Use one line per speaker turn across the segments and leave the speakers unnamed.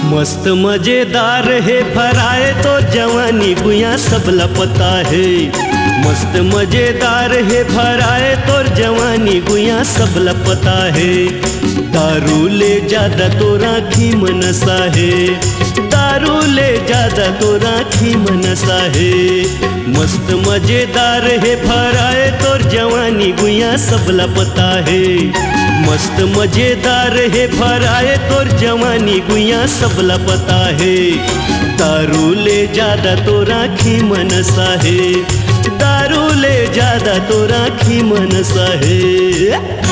मस्त मजेदार है फराए तो जवानी गुया सबला पता है। मस्त मजेदार है फराए तो जवानी गुया सबला पता है। दारू ले ज्यादा तो राखी मनसा है, दारू ले ज्यादा तो राखी मनसा है। मस्त मजेदार है फराए तो जवानी गुया सबला पता है। मस्त मजेदार है फराए तो जवानी गुया सबला पता है। दारू ले ज्यादा तो राखी मनसा है, दारू ले ज्यादा तो राखी मनसा है।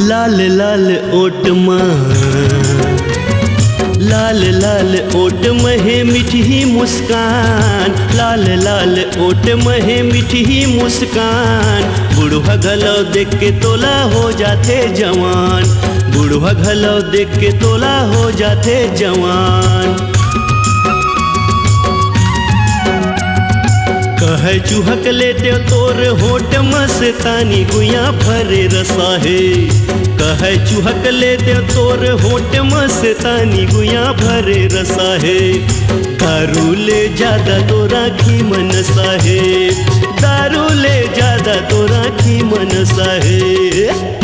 लाल लाल ओट लाल लाल ओट महे मीठी मुस्कान, लाल लाल ओट महे मीठी मुस्कान। बुढ़वा घलो देख के तोला हो जाते जवान, बुढ़वा घलो देख के तोला हो जाते जवान। कह चूहक लेते तोर होट मस्तानी गुया भरे रसा है। कह चूहक लेते तोर होट मस्तानी गुया भरे रसा है। दारू ले ज्यादा तो राखी मनसा है, दारू ले ज्यादा तो राखी मनसा है।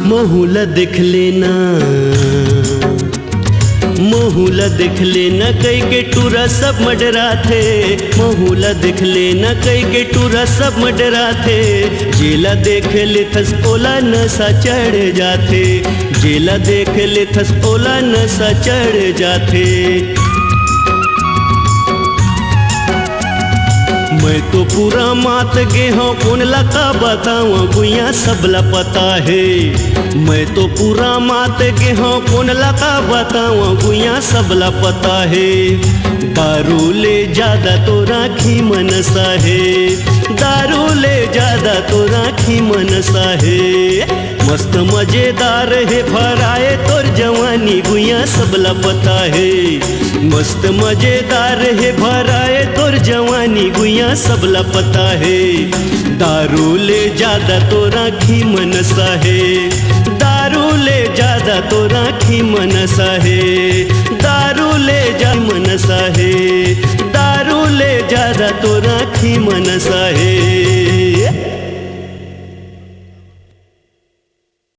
मोहुला देख लेना, मोहुला देख लेना कई के टूरा सब मडरा थे। मोहुला देख लेना कई के टूरा सब मडरा थे। जेला देख ले थस ओला नशा चढ़ जाते, जेला देख ले थस ओला नशा चढ़ जाते। मैं तो पूरा मात गे हूँ कौन लका बताऊँ गुया सबला पता है। मैं तो पूरा मात गे हूँ कौन लका बताऊँ गुया सबला पता है। दारू ले ज्यादा तो राखी मनसा है, दारू ले ज्यादा तो राखी मनसा है। मस्त मजेदार है फराए तोर जवानी गुया सबला पता है। मस्त मजेदार है भराए तोर जवानी गुया सबला पता है। दारू ले ज्यादा तो राखी मनसा है, दारू ले ज्यादा तो राखी मनसा है।